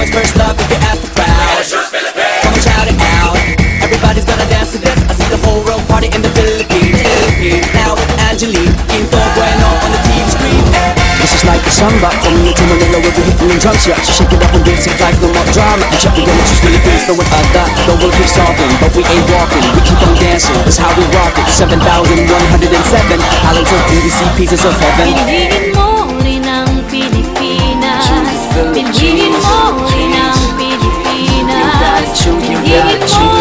boys first love if you ask the crowd. Come on, shout it out. Everybody's gonna dance to this. I see the whole world party in the Philippines. Now with Angelique, Quinto Bueno on the TV screen. This is like a samba, coming into Manila where we're hitting the drums. Yeah, so shake it up and dance it like no more drama. And check, we're gonna choose Philippines, know what I got. Though we'll keep solving, but we ain't walking. We keep on dancing, that's how we rock it. 7,107 islands of PVC, pieces of heaven. Piliin mo rin ang Pilipinas. Piliin mo rin ang Pilipinas. Piliin mo